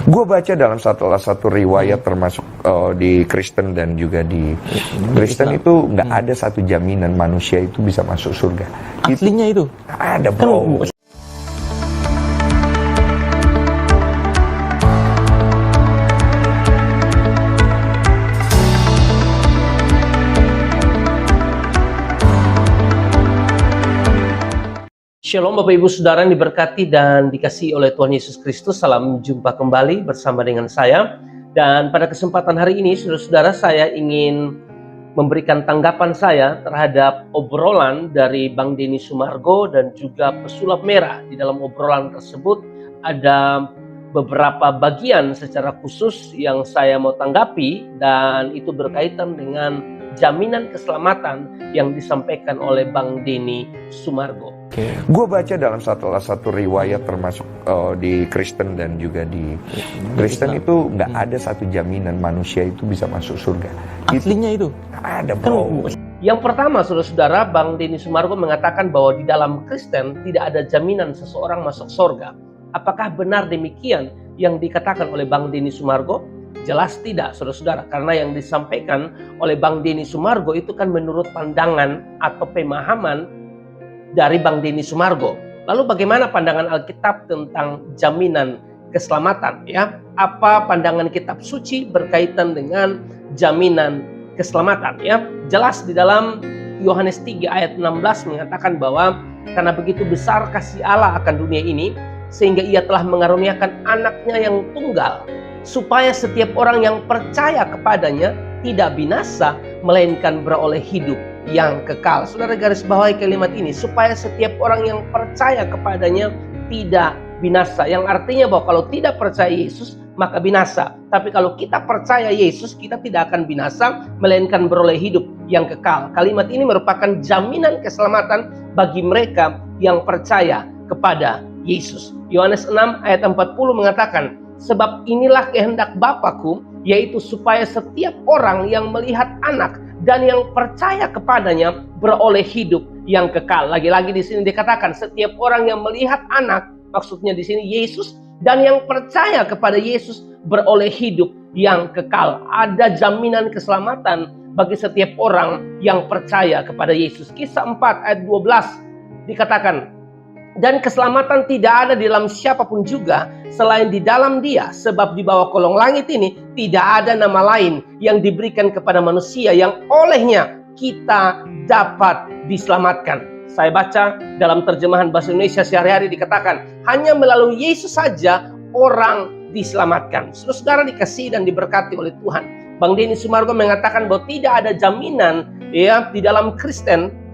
Gue baca dalam salah satu riwayat termasuk di Kristen dan juga di Kristen itu nggak ada satu jaminan manusia itu bisa masuk surga. Aslinya itu Ada bro. Shalom Bapak Ibu Saudara yang diberkati dan dikasihi oleh Tuhan Yesus Kristus. Salam jumpa kembali bersama dengan saya. Dan pada kesempatan hari ini saudara-saudara, saya ingin memberikan tanggapan saya terhadap obrolan dari Bang Denny Sumargo dan juga Pesulap Merah. Di dalam obrolan tersebut ada beberapa bagian secara khusus yang saya mau tanggapi, dan itu berkaitan dengan jaminan keselamatan yang disampaikan oleh Bang Denny Sumargo. Gue baca dalam salah satu riwayat termasuk di Kristen dan juga di Kristen itu nggak ada satu jaminan manusia itu bisa masuk surga. aslinya itu Ada bro. Yang pertama saudara-saudara, Bang Denny Sumargo mengatakan bahwa di dalam Kristen tidak ada jaminan seseorang masuk surga. Apakah benar demikian yang dikatakan oleh Bang Denny Sumargo? Jelas tidak saudara-saudara, karena yang disampaikan oleh Bang Denny Sumargo itu kan menurut pandangan atau pemahaman dari Bang Denny Sumargo. Lalu bagaimana pandangan Alkitab tentang jaminan keselamatan, ya? Apa pandangan kitab suci berkaitan dengan jaminan keselamatan, ya? Jelas di dalam Yohanes 3 ayat 16 mengatakan bahwa karena begitu besar kasih Allah akan dunia ini sehingga ia telah mengaruniakan anaknya yang tunggal, supaya setiap orang yang percaya kepadanya tidak binasa melainkan beroleh hidup yang kekal. Saudara garis bawahi kalimat ini, supaya setiap orang yang percaya kepadanya tidak binasa. Yang artinya bahwa kalau tidak percaya Yesus maka binasa. Tapi kalau kita percaya Yesus, kita tidak akan binasa melainkan beroleh hidup yang kekal. Kalimat ini merupakan jaminan keselamatan bagi mereka yang percaya kepada Yesus. Yohanes 6 ayat 40 mengatakan, sebab inilah kehendak Bapa-Ku, yaitu supaya setiap orang yang melihat anak dan yang percaya kepadanya beroleh hidup yang kekal. Lagi-lagi di sini dikatakan setiap orang yang melihat anak, maksudnya di sini Yesus, dan yang percaya kepada Yesus beroleh hidup yang kekal. Ada jaminan keselamatan bagi setiap orang yang percaya kepada Yesus. Kisah 4 ayat 12 dikatakan, dan keselamatan tidak ada di dalam siapapun juga selain di dalam Dia, sebab di bawah kolong langit ini tidak ada nama lain yang diberikan kepada manusia yang olehnya kita dapat diselamatkan. Saya baca dalam terjemahan bahasa Indonesia sehari-hari dikatakan, hanya melalui Yesus saja orang diselamatkan. Saudara dikasihi dan diberkati oleh Tuhan. Bang Denny Sumargo mengatakan bahwa tidak ada jaminan, ya, di dalam Kristen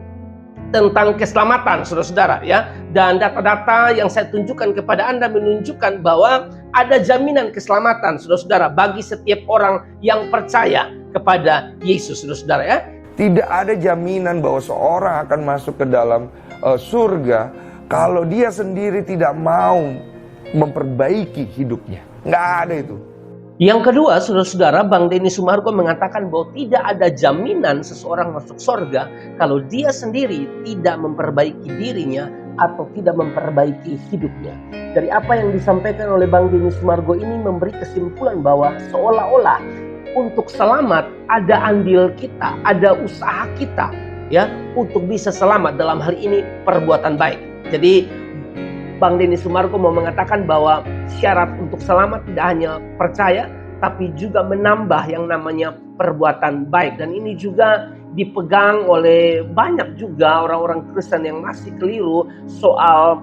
tentang keselamatan, saudara-saudara, ya. Dan data-data yang saya tunjukkan kepada Anda menunjukkan bahwa ada jaminan keselamatan, saudara-saudara, bagi setiap orang yang percaya kepada Yesus, saudara-saudara, ya. Tidak ada jaminan bahwa seorang akan masuk ke dalam surga kalau dia sendiri tidak mau memperbaiki hidupnya. Nggak ada itu. Yang kedua, saudara-saudara, Bang Denny Sumargo mengatakan bahwa tidak ada jaminan seseorang masuk surga kalau dia sendiri tidak memperbaiki dirinya atau tidak memperbaiki hidupnya. Dari apa yang disampaikan oleh Bang Denny Sumargo ini memberi kesimpulan bahwa seolah-olah untuk selamat ada andil kita, ada usaha kita, ya, untuk bisa selamat. Dalam hal ini perbuatan baik. Jadi Bang Denny Sumargo mau mengatakan bahwa syarat untuk selamat tidak hanya percaya, tapi juga menambah yang namanya perbuatan baik. Dan ini juga dipegang oleh banyak juga orang-orang Kristen yang masih keliru soal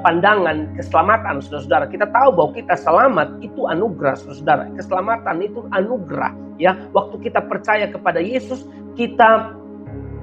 pandangan keselamatan, saudara-saudara. Kita tahu bahwa kita selamat itu anugerah, saudara-saudara. Keselamatan itu anugerah, ya. Waktu kita percaya kepada Yesus, kita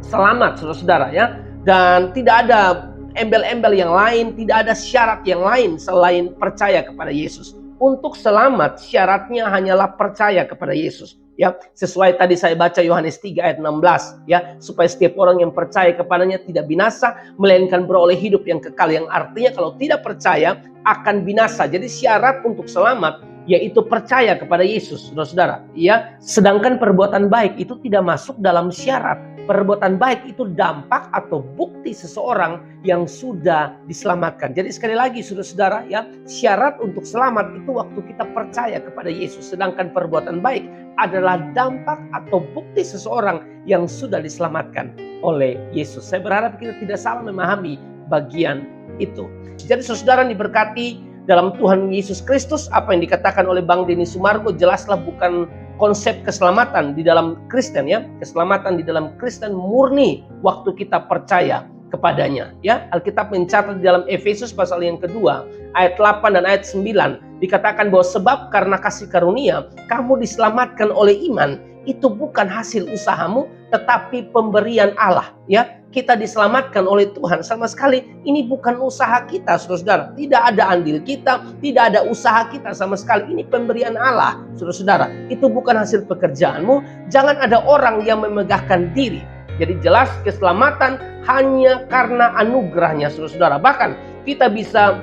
selamat, saudara-saudara, ya. Dan tidak ada embel-embel yang lain, tidak ada syarat yang lain selain percaya kepada Yesus. Untuk selamat syaratnya hanyalah percaya kepada Yesus, ya. Sesuai tadi saya baca Yohanes 3 ayat 16, ya, supaya setiap orang yang percaya kepadanya tidak binasa melainkan beroleh hidup yang kekal. Yang artinya kalau tidak percaya akan binasa. Jadi syarat untuk selamat yaitu percaya kepada Yesus, saudara-saudara. Ya, sedangkan perbuatan baik itu tidak masuk dalam syarat. Perbuatan baik itu dampak atau bukti seseorang yang sudah diselamatkan. Jadi sekali lagi saudara-saudara, ya, syarat untuk selamat itu waktu kita percaya kepada Yesus. Sedangkan perbuatan baik adalah dampak atau bukti seseorang yang sudah diselamatkan oleh Yesus. Saya berharap kita tidak salah memahami bagian itu. Jadi saudara diberkati dalam Tuhan Yesus Kristus, apa yang dikatakan oleh Bang Denny Sumargo jelaslah bukan konsep keselamatan di dalam Kristen, ya. Keselamatan di dalam Kristen murni waktu kita percaya kepadanya, ya. Alkitab mencatat di dalam Efesus pasal yang kedua ayat 8 dan ayat 9 dikatakan bahwa sebab karena kasih karunia kamu diselamatkan oleh iman, itu bukan hasil usahamu tetapi pemberian Allah, ya. Kita diselamatkan oleh Tuhan, sama sekali ini bukan usaha kita, saudara-saudara. Tidak ada andil kita, tidak ada usaha kita sama sekali. Ini pemberian Allah, saudara-saudara. Itu bukan hasil pekerjaanmu. Jangan ada orang yang memegahkan diri. Jadi jelas keselamatan hanya karena anugerahnya, saudara-saudara. Bahkan kita bisa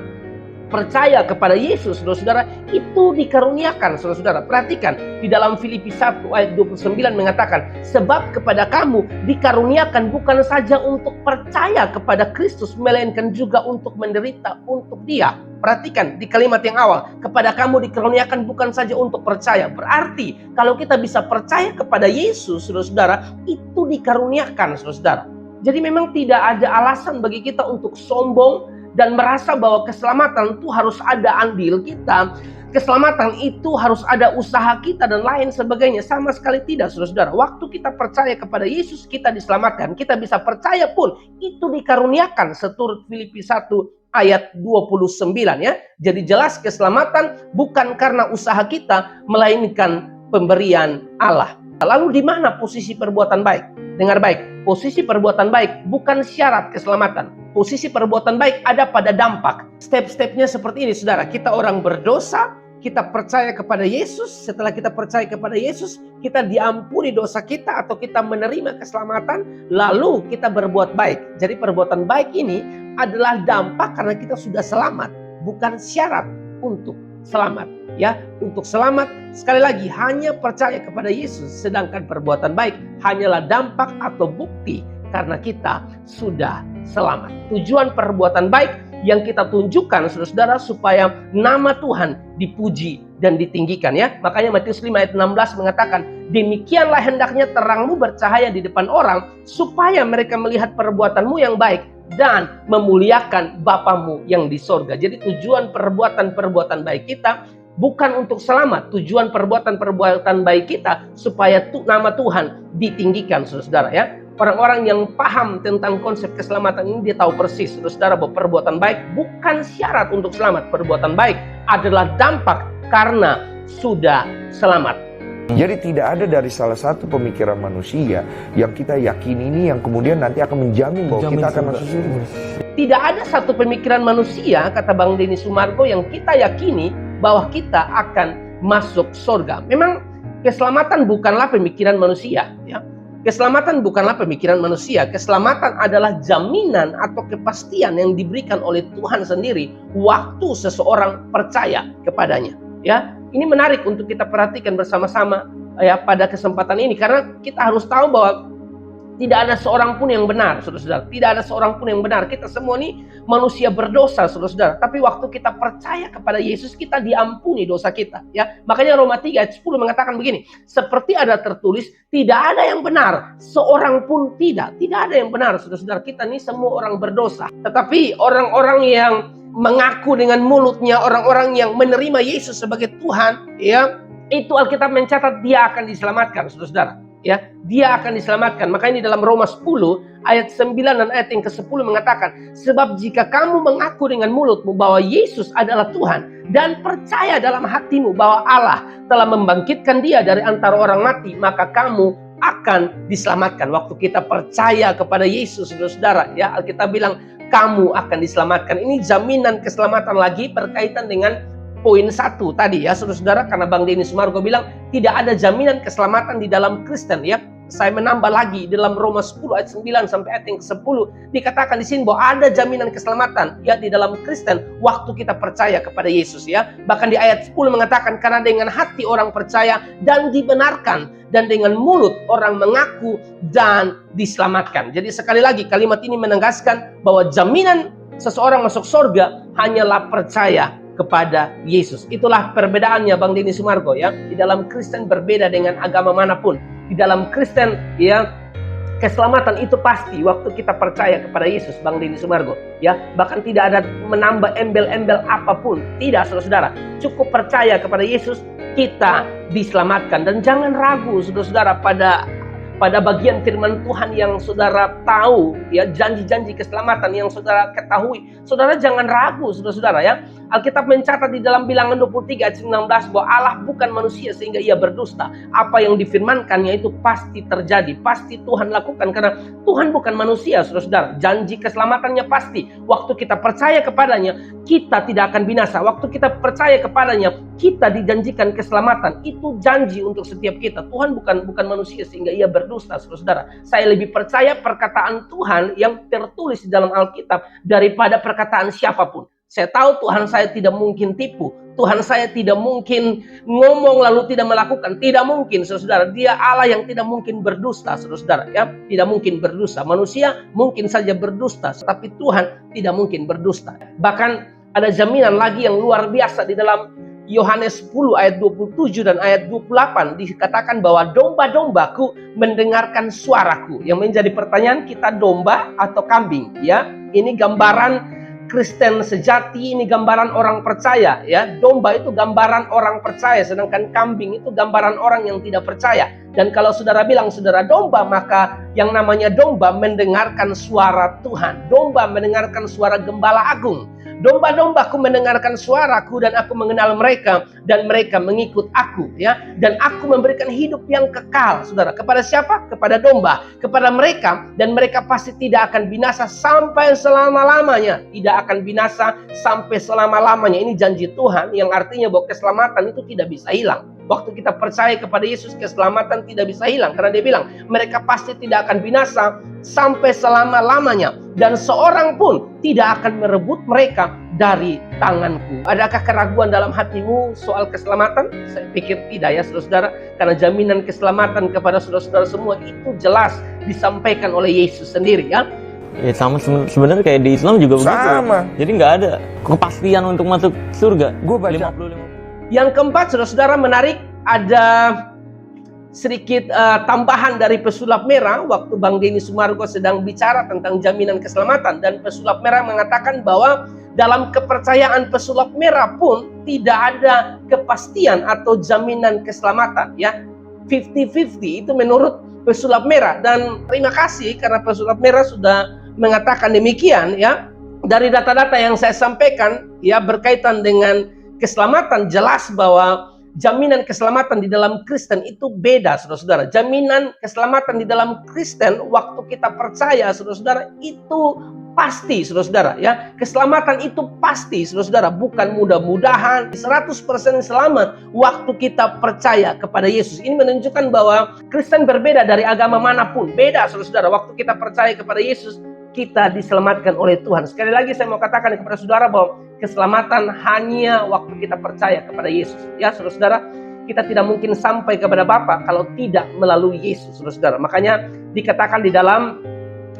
percaya kepada Yesus, saudara-saudara, itu dikaruniakan, saudara-saudara. Perhatikan, di dalam Filipi 1 ayat 29 mengatakan, sebab kepada kamu dikaruniakan bukan saja untuk percaya kepada Kristus, melainkan juga untuk menderita untuk Dia. Perhatikan di kalimat yang awal, kepada kamu dikaruniakan bukan saja untuk percaya. Berarti kalau kita bisa percaya kepada Yesus, saudara-saudara, itu dikaruniakan, saudara-saudara. Jadi memang tidak ada alasan bagi kita untuk sombong dan merasa bahwa keselamatan itu harus ada andil kita, keselamatan itu harus ada usaha kita dan lain sebagainya. Sama sekali tidak, saudara-saudara. Waktu kita percaya kepada Yesus, kita diselamatkan. Kita bisa percaya pun itu dikaruniakan seturut Filipi 1 ayat 29, ya. Jadi jelas keselamatan bukan karena usaha kita, melainkan pemberian Allah. Lalu di mana posisi perbuatan baik? Dengar baik, posisi perbuatan baik bukan syarat keselamatan. Posisi perbuatan baik ada pada dampak. Step-stepnya seperti ini, saudara. Kita orang berdosa, kita percaya kepada Yesus. Setelah kita percaya kepada Yesus, kita diampuni dosa kita atau kita menerima keselamatan. Lalu kita berbuat baik. Jadi perbuatan baik ini adalah dampak karena kita sudah selamat, bukan syarat untuk selamat. Ya, untuk selamat sekali lagi hanya percaya kepada Yesus, sedangkan perbuatan baik hanyalah dampak atau bukti karena kita sudah selamat. Tujuan perbuatan baik yang kita tunjukkan, saudara-saudara, supaya nama Tuhan dipuji dan ditinggikan, ya. Makanya Matius 5 ayat 16 mengatakan, demikianlah hendaknya terangmu bercahaya di depan orang, supaya mereka melihat perbuatanmu yang baik dan memuliakan Bapamu yang di sorga. Jadi tujuan perbuatan-perbuatan baik kita bukan untuk selamat. Tujuan perbuatan-perbuatan baik kita supaya nama Tuhan ditinggikan, saudara-saudara, ya. Orang-orang yang paham tentang konsep keselamatan ini, dia tahu persis, saudara, bahwa perbuatan baik bukan syarat untuk selamat. Perbuatan baik adalah dampak karena sudah selamat. Jadi tidak ada dari salah satu pemikiran manusia yang kita yakini ini yang kemudian nanti akan menjamin bahwa kita akan masuk surga. Tidak ada satu pemikiran manusia, kata Bang Denny Sumargo, yang kita yakini bahwa kita akan masuk surga. Memang keselamatan bukanlah pemikiran manusia, ya. Keselamatan bukanlah pemikiran manusia. Keselamatan adalah jaminan atau kepastian yang diberikan oleh Tuhan sendiri waktu seseorang percaya kepadanya. Ya, ini menarik untuk kita perhatikan bersama-sama, ya, pada kesempatan ini, karena kita harus tahu bahwa tidak ada seorang pun yang benar, saudara-saudara. Tidak ada seorang pun yang benar. Kita semua ini manusia berdosa, saudara-saudara. Tapi waktu kita percaya kepada Yesus, kita diampuni dosa kita, ya. Makanya Roma 3 ayat 10 mengatakan begini, seperti ada tertulis, tidak ada yang benar, seorang pun tidak. Tidak ada yang benar, saudara-saudara. Kita ini semua orang berdosa. Tetapi orang-orang yang mengaku dengan mulutnya, orang-orang yang menerima Yesus sebagai Tuhan, ya, itu Alkitab mencatat dia akan diselamatkan, saudara-saudara. Ya, dia akan diselamatkan. Makanya di dalam Roma 10 ayat 9 dan ayat yang ke-10 mengatakan, sebab jika kamu mengaku dengan mulutmu bahwa Yesus adalah Tuhan dan percaya dalam hatimu bahwa Allah telah membangkitkan dia dari antara orang mati, maka kamu akan diselamatkan. Waktu kita percaya kepada Yesus, saudara-saudara, ya, Alkitab bilang kamu akan diselamatkan. Ini jaminan keselamatan lagi berkaitan dengan poin 1 tadi, ya, saudara-saudara, karena Bang Denny Sumargo bilang tidak ada jaminan keselamatan di dalam Kristen, ya. saya menambah lagi dalam Roma 10 ayat 9 sampai ayat yang ke-10 dikatakan di sini bahwa ada jaminan keselamatan ya di dalam Kristen waktu kita percaya kepada Yesus ya. Bahkan di ayat 10 mengatakan karena dengan hati orang percaya dan dibenarkan dan dengan mulut orang mengaku dan diselamatkan. Jadi sekali lagi kalimat ini menegaskan bahwa jaminan seseorang masuk surga hanyalah percaya kepada Yesus. Itulah perbedaannya Bang Denny Sumargo ya. Di dalam Kristen berbeda dengan agama manapun. Di dalam Kristen ya keselamatan itu pasti waktu kita percaya kepada Yesus Bang Denny Sumargo ya. Bahkan tidak ada menambah embel-embel apapun. Tidak saudara-saudara. Cukup percaya kepada Yesus kita diselamatkan. Dan jangan ragu saudara-saudara pada bagian firman Tuhan yang saudara tahu ya, janji-janji keselamatan yang saudara ketahui, saudara jangan ragu saudara-saudara ya. Alkitab mencatat di dalam Bilangan 23 ayat 19 bahwa Allah bukan manusia sehingga ia berdusta. Apa yang difirmankannya itu pasti terjadi, pasti Tuhan lakukan karena Tuhan bukan manusia saudara-saudara. Janji keselamatannya pasti. Waktu kita percaya kepadanya, kita tidak akan binasa. Waktu kita percaya kepadanya, kita dijanjikan keselamatan. Itu janji untuk setiap kita. Tuhan bukan manusia sehingga ia berdusta saudara-saudara. Saya lebih percaya perkataan Tuhan yang tertulis di dalam Alkitab daripada perkataan siapapun. Saya tahu Tuhan saya tidak mungkin tipu. Tuhan saya tidak mungkin ngomong lalu tidak melakukan. Tidak mungkin saudara. Dia Allah yang tidak mungkin berdusta saudara ya. Tidak mungkin berdusta. Manusia mungkin saja berdusta, tapi Tuhan tidak mungkin berdusta. Bahkan ada jaminan lagi yang luar biasa di dalam Yohanes 10 ayat 27 dan ayat 28 dikatakan bahwa domba-dombaku mendengarkan suaraku. Yang menjadi pertanyaan, kita domba atau kambing ya? Ini gambaran Kristen sejati, ini gambaran orang percaya ya. Domba itu gambaran orang percaya, sedangkan kambing itu gambaran orang yang tidak percaya. Dan kalau saudara bilang saudara domba, maka yang namanya domba mendengarkan suara Tuhan. Domba mendengarkan suara Gembala Agung. Domba-dombaku mendengarkan suaraku dan aku mengenal mereka dan mereka mengikut aku ya. Dan aku memberikan hidup yang kekal saudara. Kepada siapa? Kepada domba. Kepada mereka, dan mereka pasti tidak akan binasa sampai selama-lamanya. Tidak akan binasa sampai selama-lamanya. Ini janji Tuhan yang artinya bahwa keselamatan itu tidak bisa hilang. Waktu kita percaya kepada Yesus, keselamatan tidak bisa hilang. Karena dia bilang, mereka pasti tidak akan binasa sampai selama-lamanya. Dan seorang pun tidak akan merebut mereka dari tanganku. Adakah keraguan dalam hatimu soal keselamatan? Saya pikir tidak ya saudara-saudara. Karena jaminan keselamatan kepada saudara-saudara semua itu jelas disampaikan oleh Yesus sendiri ya. Ya sama sebenarnya kayak di Islam juga begitu. Sama. Jadi nggak ada kepastian untuk masuk surga. Gue baca 50-50. Yang keempat, saudara-saudara, menarik, ada sedikit tambahan dari pesulap merah waktu Bang Denny Sumargo sedang bicara tentang jaminan keselamatan. Dan pesulap merah mengatakan bahwa dalam kepercayaan pesulap merah pun tidak ada kepastian atau jaminan keselamatan ya. 50-50 itu menurut pesulap merah. Dan terima kasih karena pesulap merah sudah mengatakan demikian ya. Dari data-data yang saya sampaikan ya berkaitan dengan keselamatan, jelas bahwa jaminan keselamatan di dalam Kristen itu beda saudara-saudara. Jaminan keselamatan di dalam Kristen waktu kita percaya saudara-saudara itu pasti saudara-saudara ya. Keselamatan itu pasti saudara-saudara, bukan mudah-mudahan. 100% selamat waktu kita percaya kepada Yesus. Ini menunjukkan bahwa Kristen berbeda dari agama manapun. Beda saudara-saudara, waktu kita percaya kepada Yesus kita diselamatkan oleh Tuhan. Sekali lagi saya mau katakan kepada saudara bahwa keselamatan hanya waktu kita percaya kepada Yesus. Ya saudara-saudara, kita tidak mungkin sampai kepada Bapa kalau tidak melalui Yesus saudara-saudara. Makanya dikatakan di dalam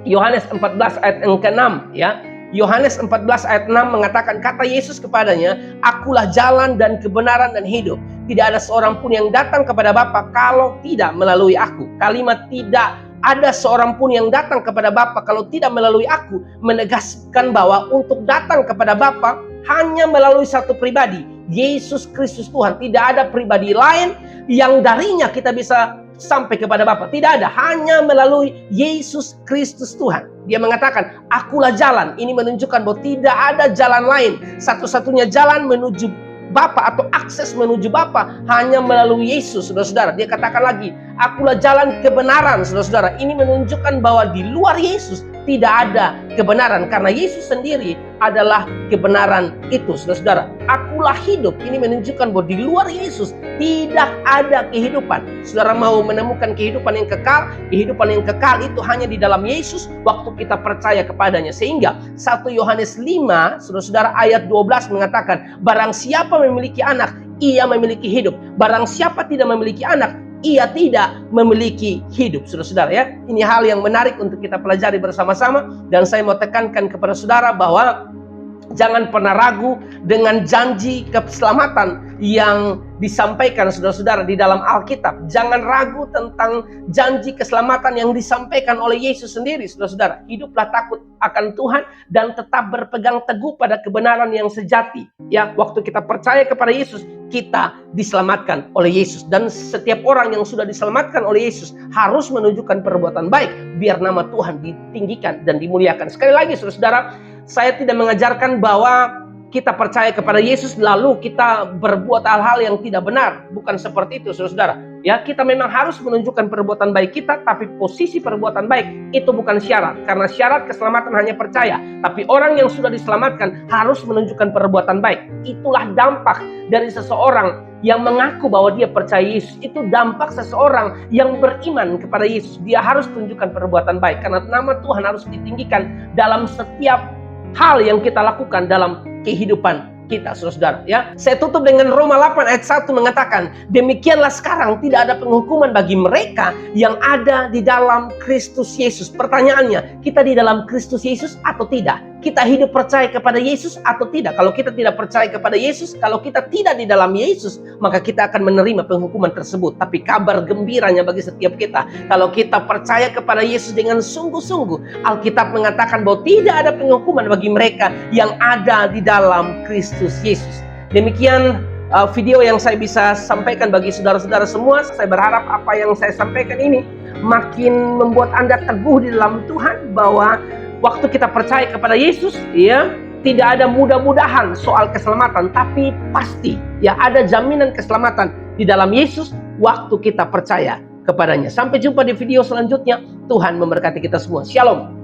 Yohanes 14 ayat yang ke-6 ya. Yohanes 14 ayat 6 mengatakan, kata Yesus kepadanya, akulah jalan dan kebenaran dan hidup. Tidak ada seorang pun yang datang kepada Bapa kalau tidak melalui aku. Kalimat tidak ada seorang pun yang datang kepada Bapa kalau tidak melalui aku menegaskan bahwa untuk datang kepada Bapa hanya melalui satu pribadi, Yesus Kristus Tuhan. Tidak ada pribadi lain yang darinya kita bisa sampai kepada Bapa. Tidak ada, hanya melalui Yesus Kristus Tuhan. Dia mengatakan, akulah jalan. Ini menunjukkan bahwa tidak ada jalan lain. Satu-satunya jalan menuju Bapa atau akses menuju Bapa hanya melalui Yesus, saudara-saudara. Dia katakan lagi, akulah jalan kebenaran, saudara-saudara. Ini menunjukkan bahwa di luar Yesus tidak ada kebenaran, karena Yesus sendiri adalah kebenaran itu, saudara-saudara. Akulah hidup, ini menunjukkan bahwa di luar Yesus tidak ada kehidupan. Saudara mau menemukan kehidupan yang kekal itu hanya di dalam Yesus waktu kita percaya kepadanya. Sehingga 1 Yohanes 5, saudara-saudara, ayat 12 mengatakan, barang siapa memiliki anak, ia memiliki hidup. Barang siapa tidak memiliki anak, ia tidak memiliki hidup, saudara-saudara ya. Ini hal yang menarik untuk kita pelajari bersama-sama, dan saya mau tekankan kepada saudara bahwa jangan pernah ragu dengan janji keselamatan yang disampaikan saudara-saudara di dalam Alkitab. Jangan ragu tentang janji keselamatan yang disampaikan oleh Yesus sendiri, saudara-saudara. Hiduplah takut akan Tuhan dan tetap berpegang teguh pada kebenaran yang sejati. Ya, waktu kita percaya kepada Yesus, kita diselamatkan oleh Yesus. Dan setiap orang yang sudah diselamatkan oleh Yesus harus menunjukkan perbuatan baik biar nama Tuhan ditinggikan dan dimuliakan. Sekali lagi saudara-saudara, saya tidak mengajarkan bahwa kita percaya kepada Yesus lalu kita berbuat hal-hal yang tidak benar. Bukan seperti itu, saudara-saudara. Ya, kita memang harus menunjukkan perbuatan baik kita, tapi posisi perbuatan baik itu bukan syarat. Karena syarat keselamatan hanya percaya. Tapi orang yang sudah diselamatkan harus menunjukkan perbuatan baik. Itulah dampak dari seseorang yang mengaku bahwa dia percaya Yesus. Itu dampak seseorang yang beriman kepada Yesus. Dia harus tunjukkan perbuatan baik. Karena nama Tuhan harus ditinggikan dalam setiap hal yang kita lakukan dalam kehidupan kita, saudara-saudara ya. Saya tutup dengan Roma 8 ayat 1 mengatakan, demikianlah sekarang tidak ada penghukuman bagi mereka yang ada di dalam Kristus Yesus. Pertanyaannya, kita di dalam Kristus Yesus atau tidak? Kita hidup percaya kepada Yesus atau tidak? Kalau kita tidak percaya kepada Yesus, kalau kita tidak di dalam Yesus, maka kita akan menerima penghukuman tersebut. Tapi kabar gembiranya bagi setiap kita, kalau kita percaya kepada Yesus dengan sungguh-sungguh, Alkitab mengatakan bahwa tidak ada penghukuman bagi mereka yang ada di dalam Kristus Yesus. Demikian video yang saya bisa sampaikan bagi saudara-saudara semua. Saya berharap apa yang saya sampaikan ini makin membuat Anda teguh di dalam Tuhan, bahwa waktu kita percaya kepada Yesus, ya, tidak ada mudah-mudahan soal keselamatan, tapi pasti ya ada jaminan keselamatan di dalam Yesus waktu kita percaya kepadanya. Sampai jumpa di video selanjutnya. Tuhan memberkati kita semua. Shalom.